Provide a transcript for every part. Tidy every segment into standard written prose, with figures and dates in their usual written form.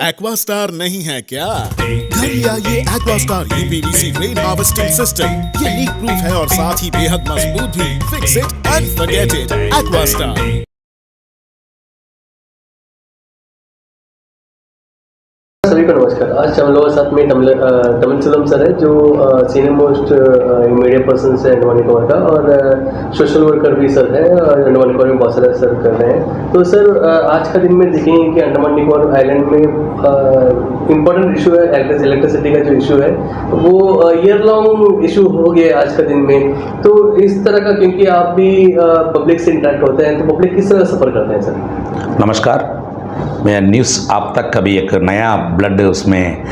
Aquastar नहीं है क्या? घर लिया ये Aquastar UPVC rain harvesting system. ये लीक प्रूफ है और साथ ही बेहद मजबूत भी। Fix it and forget it. Aquastar. सभी को नमस्कार। आज हम लोगों के साथ में तमिल सुलम सर है, जो सीनियर मोस्ट मीडिया पर्सन है अंडमान निकोबार का, और सोशल वर्कर भी सर है, अंडमान निकोबार में बहुत सारे सर कर रहे हैं। तो सर आज का दिन में देखेंगे कि अंडमान निकोबार आइलैंड में इम्पोर्टेंट इशू है इलेक्ट्रिसिटी का जो इशू है, वो ईयर लॉन्ग इशू हो गया आज का दिन में। तो इस तरह का, क्योंकि आप भी पब्लिक से इंटरेक्ट होते हैं, तो पब्लिक किस तरह सफ़र करते हैं सर? नमस्कार। मैं न्यूज़ आप तक कभी एक नया ब्लड उसमें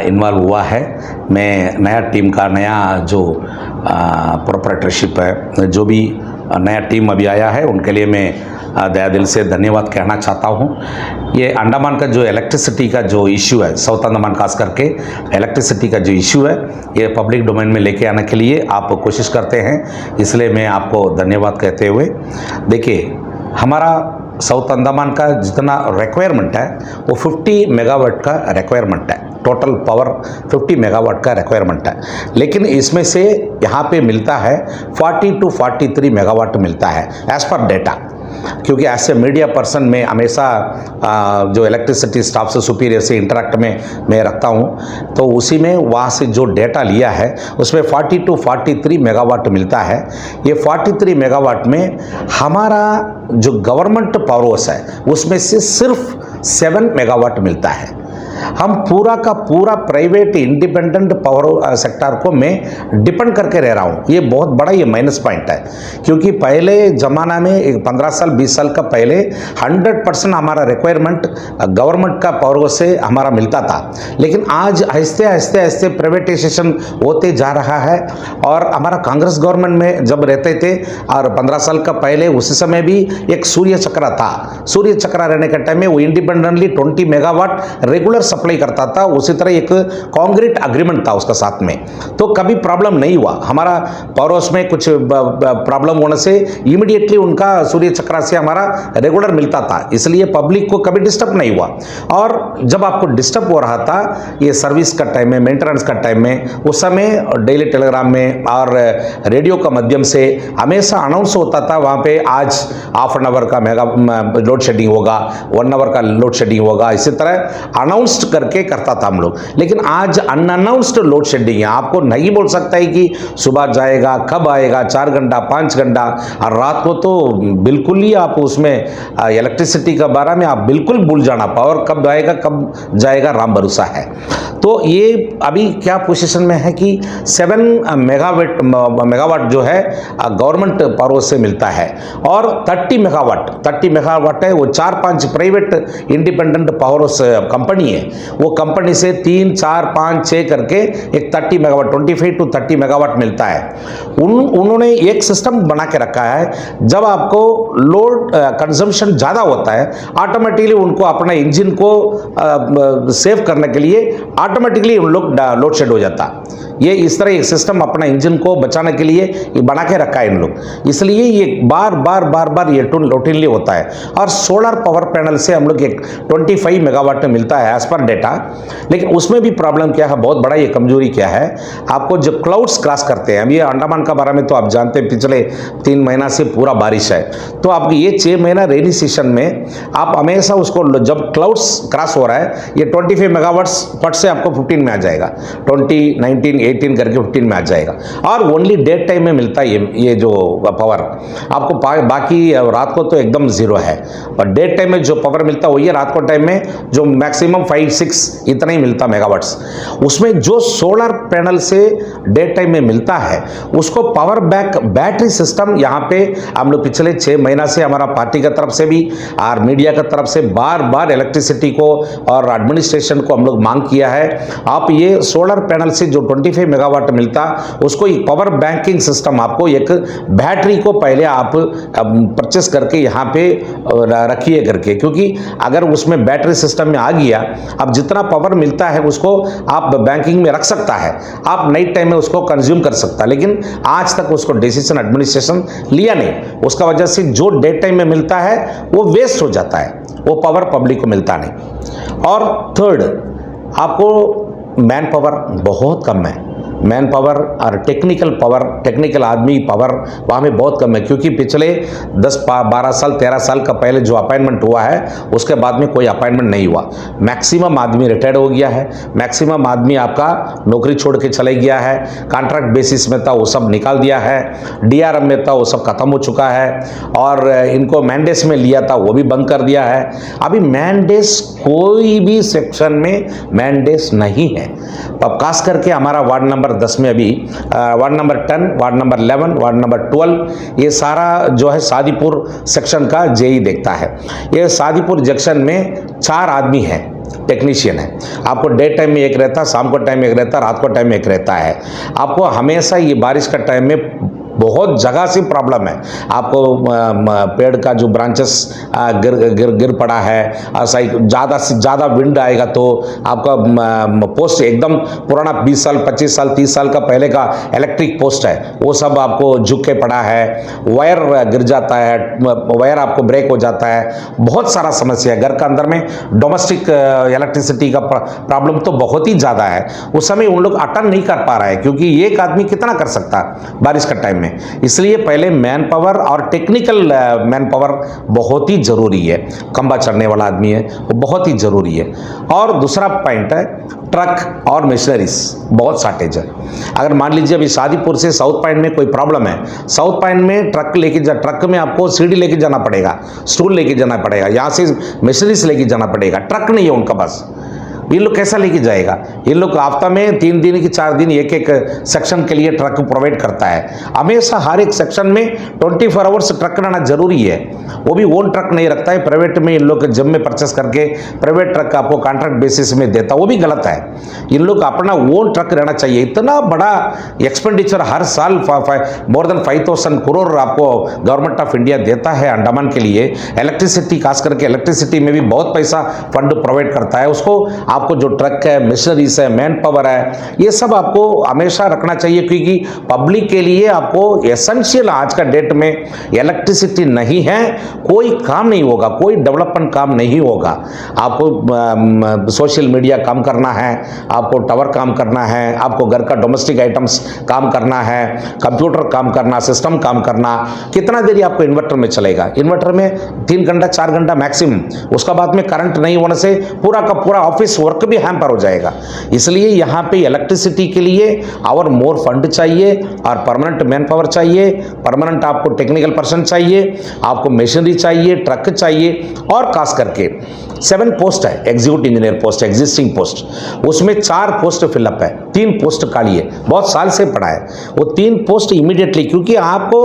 इन्वॉल्व हुआ है। मैं नया टीम का नया जो प्रोप्राइटरशिप है, जो भी नया टीम अभी आया है, उनके लिए मैं दया दिल से धन्यवाद कहना चाहता हूँ। ये अंडमान का जो इलेक्ट्रिसिटी का जो इशू है, साउथ अंडमान खास करके इलेक्ट्रिसिटी का जो इशू है, ये पब्लिक डोमेन में लेके आने के लिए आप कोशिश करते हैं, इसलिए मैं आपको धन्यवाद कहते हुए, देखिए हमारा साउथ अंडमान का जितना रिक्वायरमेंट है वो 50 मेगावाट का रिक्वायरमेंट है। टोटल पावर 50 मेगावाट का रिक्वायरमेंट है, लेकिन इसमें से यहाँ पे मिलता है 40 to 43 मेगावाट मिलता है एज पर डेटा। क्योंकि ऐसे मीडिया पर्सन में हमेशा जो इलेक्ट्रिसिटी स्टाफ से सुपीरियर से इंटरेक्ट में मैं रखता हूँ, तो उसी में वहाँ से जो डेटा लिया है उसमें 40 to 43 मेगावाट मिलता है। ये 43 मेगावाट में हमारा जो गवर्नमेंट पावर हाउस है उसमें से सिर्फ 7 मेगावाट मिलता है। हम पूरा का पूरा प्राइवेट इंडिपेंडेंट पावर सेक्टर को मैं डिपेंड करके रह रहा हूँ। ये बहुत बड़ा ये माइनस पॉइंट है, क्योंकि पहले ज़माना में एक 15 साल 20 साल का पहले 100% हमारा रिक्वायरमेंट गवर्नमेंट का पावर से हमारा मिलता था, लेकिन आज आहिस्ते आहिस्ते आहिस्ते प्राइवेटाइजेशन होते जा रहा है। और हमारा कांग्रेस गवर्नमेंट में जब रहते थे और 15 साल का पहले उसी समय भी एक सूर्य चक्र था। सूर्य चक्र रहने के टाइम में वो इंडिपेंडेंटली 20 मेगावाट रेगुलर सप्लाई करता था। उसी तरह एक कांक्रीट एग्रीमेंट था उसका साथ में, तो कभी प्रॉब्लम नहीं हुआ। हमारा पावर हाउस में कुछ प्रॉब्लम होने से इमीडिएटली उनका सूर्य चक्र से हमारा रेगुलर मिलता था, इसलिए पब्लिक को कभी डिस्टर्ब नहीं हुआ। और जब आपको डिस्टर्ब हो रहा था ये सर्विस का टाइम में, मेंटेनेंस का टाइम में, उस समय डेली टेलीग्राम में और रेडियो का माध्यम से हमेशा अनाउंस होता था वहाँ पे आज हाफ एन आवर का मेगा लोड शेडिंग होगा, 1 आवर का लोड शेडिंग होगा। इसी तरह अनाउंस करके करता था हम लोग। लेकिन आज अनअनाउंस्ड लोड शेडिंग है, आपको नहीं बोल सकता है कि सुबह जाएगा, कब आएगा, 4 घंटा 5 घंटा, और रात को तो बिल्कुल ही आप उसमें इलेक्ट्रिसिटी के बारे में आप बिल्कुल भूल जाना, पावर कब आएगा कब जाएगा राम भरोसा है। तो ये अभी क्या पोजीशन में है कि 7 मेगावाट जो है गवर्नमेंट पावर से मिलता है, और 30 मेगावाट है वो 4-5 प्राइवेट इंडिपेंडेंट पावर कंपनी है। वो कंपनी से 3, 4, 5, 6 करके एक 30 मेगावाट 25 to 30 मेगावाट मिलता है। उन्होंने एक सिस्टम बना के रखा है, जब आपको लोड कंजम्पशन ज़्यादा होता है ऑटोमेटिकली उनको अपना इंजन को सेव करने के लिए ऑटोमेटिकली उन लोग लोड शेड हो जाता। ये इस तरह एक सिस्टम अपना इंजन को बचाने के लिए ये बना के रखा है इन लोग, इसलिए ये बार बार ये रूटीनली होता है। और सोलर पावर पैनल से हम लोग एक 25 मेगावाट मिलता है एज पर डेटा। लेकिन उसमें भी प्रॉब्लम क्या है, बहुत बड़ा ये कमजोरी क्या है, आपको जब क्लाउड्स क्रॉस करते हैं, अभी अंडमान का बारे में तो आप जानते हैं पिछले 3 महीना से पूरा बारिश है, तो आपकी ये 6 महीना रेनी सीजन में आप हमेशा उसको जब क्लाउड्स क्रॉस हो रहा है, ये 25 मेगावाट्स फट से आपको 15 में आ जाएगा, 20, 19, 18 करके 15 में आ जाएगा। और ओनली डे टाइम में मिलता है ये जो पावर आपको, बाकी रात को तो एकदम जीरो है। और डे टाइम में जो पावर मिलता है वो ये रात को टाइम में जो मैक्सिमम 5-6 इतना ही मिलता मेगावाट्स। उसमें जो सोलर पैनल से डे टाइम में मिलता है उसको पावर बैक बैटरी सिस्टम, यहाँ पे हम लोग पिछले 6 महीना से हमारा पार्टी की तरफ से भी और मीडिया की तरफ से बार इलेक्ट्रिसिटी को और एडमिनिस्ट्रेशन को हम लोग मांग किया है, आप ये सोलर पैनल से जो 25 मेगावाट मिलता उसको एक पावर बैंकिंग सिस्टम, आपको एक बैटरी को पहले आप परचेस करके यहाँ पे रखिए करके, क्योंकि अगर उसमें बैटरी सिस्टम में आ गया, अब जितना पावर मिलता है उसको आप बैंकिंग में रख सकता है, आप नाइट टाइम में उसको कंज्यूम कर सकता है। लेकिन आज तक उसको डिसीजन एडमिनिस्ट्रेशन लिया नहीं, उसका वजह से जो डे टाइम में मिलता है वो वेस्ट हो जाता है। वो पावर पब्लिक को मिलता नहीं। और थर्ड, आपको मैन पावर बहुत कम है। मैन पावर और टेक्निकल पावर, टेक्निकल आदमी पावर वहाँ में बहुत कम है, क्योंकि पिछले 10-12 साल 13 साल का पहले जो अपॉइंटमेंट हुआ है उसके बाद में कोई अपॉइंटमेंट नहीं हुआ। मैक्सिमम आदमी रिटायर्ड हो गया है, मैक्सिमम आदमी आपका नौकरी छोड़ के चले गया है, कॉन्ट्रैक्ट बेसिस में था वो सब निकाल दिया है, डीआरएम में था वो सब खत्म हो चुका है, और इनको मैंडेस में लिया था वो भी बंद कर दिया है। अभी मैंडेस कोई भी सेक्शन में मैंडेस नहीं है। अब खास करके हमारा वार्ड नंबर 10 में अभी ward number 10, ward number 11, ward number 12, ये सारा जो है सादीपुर सेक्शन का जेई देखता है। ये सादीपुर जंक्शन में 4 आदमी हैं, टेक्नीशियन है। आपको डे टाइम में एक रहता है, शाम को टाइम में एक रहता है, रात को टाइम में एक रहता है। आपको हमेशा ये बारिश का टाइम में बहुत जगह से प्रॉब्लम है। आपको पेड़ का जो ब्रांचेस गिर पड़ा है, ज़्यादा से ज़्यादा विंड आएगा तो आपका पोस्ट एकदम पुराना 20 साल 25 साल 30 साल का पहले का इलेक्ट्रिक पोस्ट है वो सब आपको झुक के पड़ा है, वायर गिर जाता है, वायर आपको ब्रेक हो जाता है, बहुत सारा समस्या है। घर का अंदर में डोमेस्टिक इलेक्ट्रिसिटी का प्रॉब्लम तो बहुत ही ज़्यादा है। उस समय उन लोग अटेंड नहीं कर पा रहा है, क्योंकि एक आदमी कितना कर सकता है बारिश का टाइम में। इसलिए पहले मैन पावर और टेक्निकल मैन पावर बहुत ही जरूरी है। खंबा चढ़ने वाला आदमी है वो बहुत ही जरूरी है। और दूसरा पॉइंट है ट्रक और मशीनरीज, बहुत शॉर्टेज है। अगर मान लीजिए अभी शादीपुर से साउथ पॉइंट में कोई प्रॉब्लम है, साउथ पॉइंट में ट्रक में आपको सीढ़ी लेके जाना पड़ेगा, स्टूल लेके जाना पड़ेगा, यहाँ से मशीनरीज लेके जाना पड़ेगा। ट्रक नहीं है उनका पास, ये लोग कैसा लेके जाएगा? ये लोग हफ्ता में 3 दिन की 4 दिन एक सेक्शन के लिए ट्रक प्रोवाइड करता है। हमेशा हर एक सेक्शन में 24 आवर्स ट्रक रहना जरूरी है। वो भी ओन ट्रक नहीं रखता है, प्राइवेट में इन लोग जब में परचेस करके प्राइवेट ट्रक आपको कॉन्ट्रैक्ट बेसिस में देता, वो भी गलत है। इन लोग अपना ओन ट्रक रहना चाहिए। इतना बड़ा एक्सपेंडिचर हर साल मोर देन 5,000 करोड़ आपको गवर्नमेंट ऑफ इंडिया देता है अंडमान के लिए। इलेक्ट्रिसिटी, खास करके इलेक्ट्रिसिटी में भी बहुत पैसा फंड प्रोवाइड करता है। उसको आपको जो ट्रक है, मशीनरीज है, मैन पावर है, ये सब आपको हमेशा रखना चाहिए, क्योंकि पब्लिक के लिए आपको एसेंशियल आज का डेट में इलेक्ट्रिसिटी नहीं है, कोई काम नहीं होगा, कोई डेवलपमेंट काम नहीं होगा। आपको सोशल मीडिया काम करना है, आपको टावर काम करना है, आपको घर का डोमेस्टिक आइटम्स काम करना है, कंप्यूटर काम करना, सिस्टम काम करना। कितना देरी आपको इन्वर्टर में चलेगा? इन्वर्टर में 3 घंटा 4 घंटा मैक्सिमम, उसका बाद में करंट नहीं होने से पूरा का पूरा ऑफिस वर्क भी हैम्पर हो जाएगा। इसलिए यहाँ पे इलेक्ट्रिसिटी के लिए और मोर फंड चाहिए, और परमानेंट मैन पावर चाहिए, परमानेंट आपको टेक्निकल पर्सन चाहिए, आपको मशीनरी चाहिए, ट्रक चाहिए। और खास करके 7 पोस्ट है, executive engineer post, existing post, उसमें 4 पोस्ट फिलअप है, 3 पोस्ट खाली है, बहुत साल से पड़ा है। वो 3 पोस्ट इमीडिएटली, क्योंकि आपको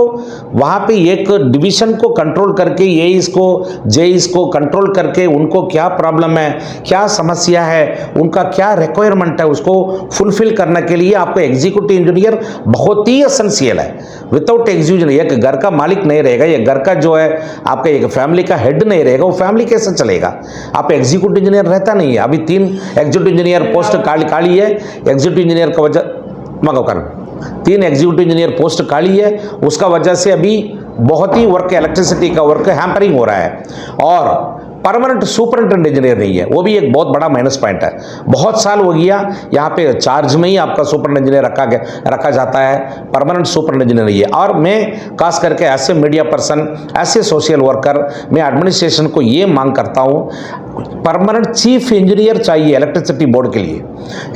वहाँ पे एक डिवीजन को कंट्रोल करके एईएस को, जेईएस को कंट्रोल करके उनको क्या प्रॉब्लम है, क्या समस्या है, उनका क्या रिक्वायरमेंट है, उसको फुलफिल करने के लिए आपको एग्जीक्यूटिव इंजीनियर बहुत ही एसेंशियल है। विदाउट एग्जीक्यूटिव, एक घर का मालिक नहीं रहेगा, एक घर का जो है आपका एक फैमिली का हेड नहीं रहेगा, वो फैमिली कैसे चलेगा? आप एग्जीक्यूटिव इंजीनियर रहता नहीं है। अभी 3 एग्जीक्यूटिव इंजीनियर पोस्ट खाली है। एग्जीक्यूटिव इंजीनियर का वजह 3 एग्जीक्यूटिव इंजीनियर पोस्ट खाली है, उसका वजह से अभी बहुत ही वर्क, इलेक्ट्रिसिटी का वर्क हैम्परिंग हो रहा है। और परमानेंट सुपरिटेंडेंट इंजीनियर नहीं है, वो भी एक बहुत बड़ा माइनस पॉइंट है। बहुत साल हो गया यहाँ पे चार्ज में ही आपका सुपरिटेंडेंट इंजीनियर रखा जाता है, परमानेंट सुपरिटेंडेंट इंजीनियर नहीं है। और मैं खास करके ऐसे मीडिया पर्सन, ऐसे सोशल वर्कर, मैं एडमिनिस्ट्रेशन को ये मांग करता हूँ, परमानेंट चीफ इंजीनियर चाहिए इलेक्ट्रिसिटी बोर्ड के लिए।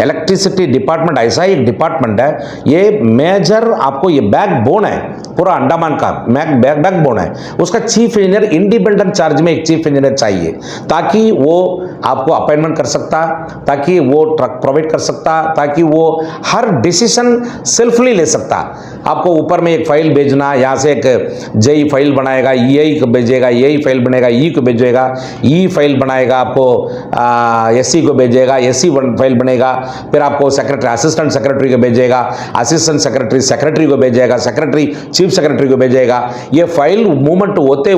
इलेक्ट्रिसिटी डिपार्टमेंट ऐसा एक डिपार्टमेंट है, ये मेजर आपको ये बैकबोन है पूरा अंडमान का, बैकबोन है। उसका चीफ इंजीनियर इंडिपेंडेंट चार्ज में एक चीफ इंजीनियर चाहिए, ताकि वो आपको अपॉइंटमेंट कर सकता, ताकि वो ट्रक प्रोवाइड कर सकता, ताकि वो हर डिसीजन सेल्फली ले सकता। आपको ऊपर में एक फाइल भेजना, यहाँ से एक जेई फाइल बनाएगा, ईई को भेजेगा, ईई फाइल बनेगा, ई को भेजेगा, ई फाइल बनाएगा, आपको एससी को भेजेगा, एससी फाइल बनेगा, फिर आपको सेक्रेटरी, असिस्टेंट सेक्रेटरी को भेजेगा, असिस्टेंट सेक्रेटरी सेक्रेटरी को भेजेगा, सेक्रेटरी चीफ सेक्रेटरी को भेजेगा। ये फाइल मूवमेंट होते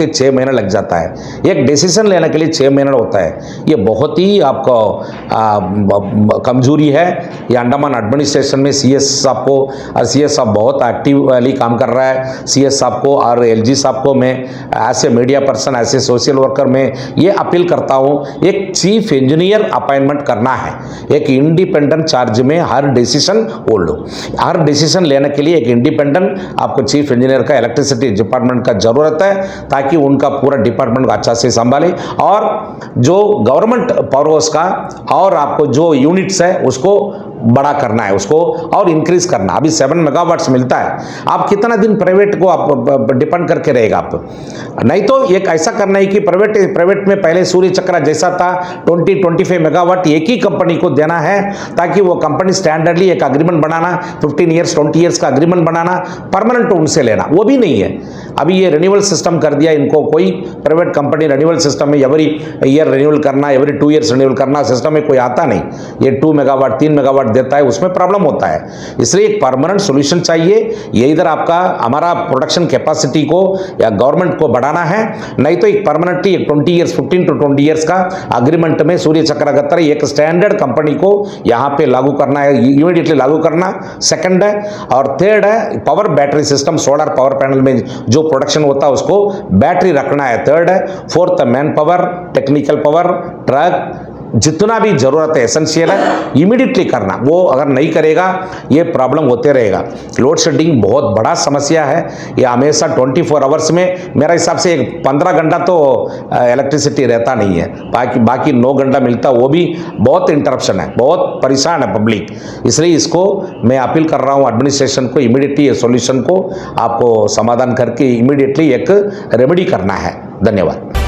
6 महीने लग जाता है। एक डिसीजन लेने के लिए 6 महीना होता है, ये बहुत ही आपको कमजोरी है। ये अंडमान एडमिनिस्ट्रेशन में CS साहब को, और CS साहब बहुत एक्टिवली काम कर रहा है। CS साहब को और LG साहब को मैं ऐसे मीडिया पर्सन, ऐसे सोशल वर्कर में ये अपील करता हूँ, एक चीफ इंजीनियर अपॉइंटमेंट करना है, एक इंडिपेंडेंट चार्ज में हर डिसीजन वो लो। हर डिसीजन लेने के लिए एक इंडिपेंडेंट आपको चीफ इंजीनियर का इलेक्ट्रिसिटी डिपार्टमेंट का जरूरत है, ताकि उनका पूरा डिपार्टमेंट को अच्छा से संभाले, और जो गवर्नमेंट पावर हाउस का और आपको जो यूनिट्स है उसको बड़ा करना है, उसको और इंक्रीज करना। अभी 7 मेगावाट्स मिलता है, आप कितना दिन प्राइवेट को आप डिपेंड करके रहेगा आप? नहीं तो एक ऐसा करना है कि प्राइवेट में पहले सूर्य चक्र जैसा था 20-25 मेगावाट एक ही कंपनी को देना है, ताकि वो कंपनी स्टैंडर्डली एक अग्रीमेंट बनाना, 15 ईयर्स 20 ईयर्स का अग्रीमेंट बनाना, परमानेंट उनसे लेना, वो भी नहीं है। अभी ये रिन्यूअल सिस्टम कर दिया इनको, कोई प्राइवेट कंपनी रिन्यूअल सिस्टम में एवरी ईयर रिन्यूअल करना, एवरी 2 ईयर्स रिन्यूअल करना सिस्टम में कोई आता नहीं। ये 2 मेगावाट 3 मेगावाट देता है, उसमें प्रॉब्लम होता है। इसलिए एक परमानेंट सॉल्यूशन चाहिए। ये इधर आपका हमारा प्रोडक्शन कैपेसिटी को या गवर्नमेंट को बढ़ाना है, नहीं तो एक परमानेंटली 20 ईयर्स 15 to 20 ईयर्स का अग्रीमेंट में सूर्य चक्र का तरह एक स्टैंडर्ड कंपनी को यहाँ पे लागू करना है, इमीडिएटली लागू करना। सेकंड है, और थर्ड है power battery system, solar power panel में जो प्रोडक्शन होता है उसको बैटरी रखना है। थर्ड है, fourth man power, technical power, truck, जितना भी जरूरत है एसेंशियल है इमीडिएटली करना। वो अगर नहीं करेगा ये प्रॉब्लम होते रहेगा। लोड शेडिंग बहुत बड़ा समस्या है, ये हमेशा 24 आवर्स में मेरा हिसाब से 15 घंटा तो इलेक्ट्रिसिटी रहता नहीं है, बाकी 9 घंटा मिलता, वो भी बहुत इंटरप्शन है, बहुत परेशान है पब्लिक। इसलिए इसको मैं अपील कर रहा हूँ एडमिनिस्ट्रेशन को, इमीडिएटली ये सॉल्यूशन को आपको समाधान करके इमीडिएटली एक रेमेडी करना है। धन्यवाद।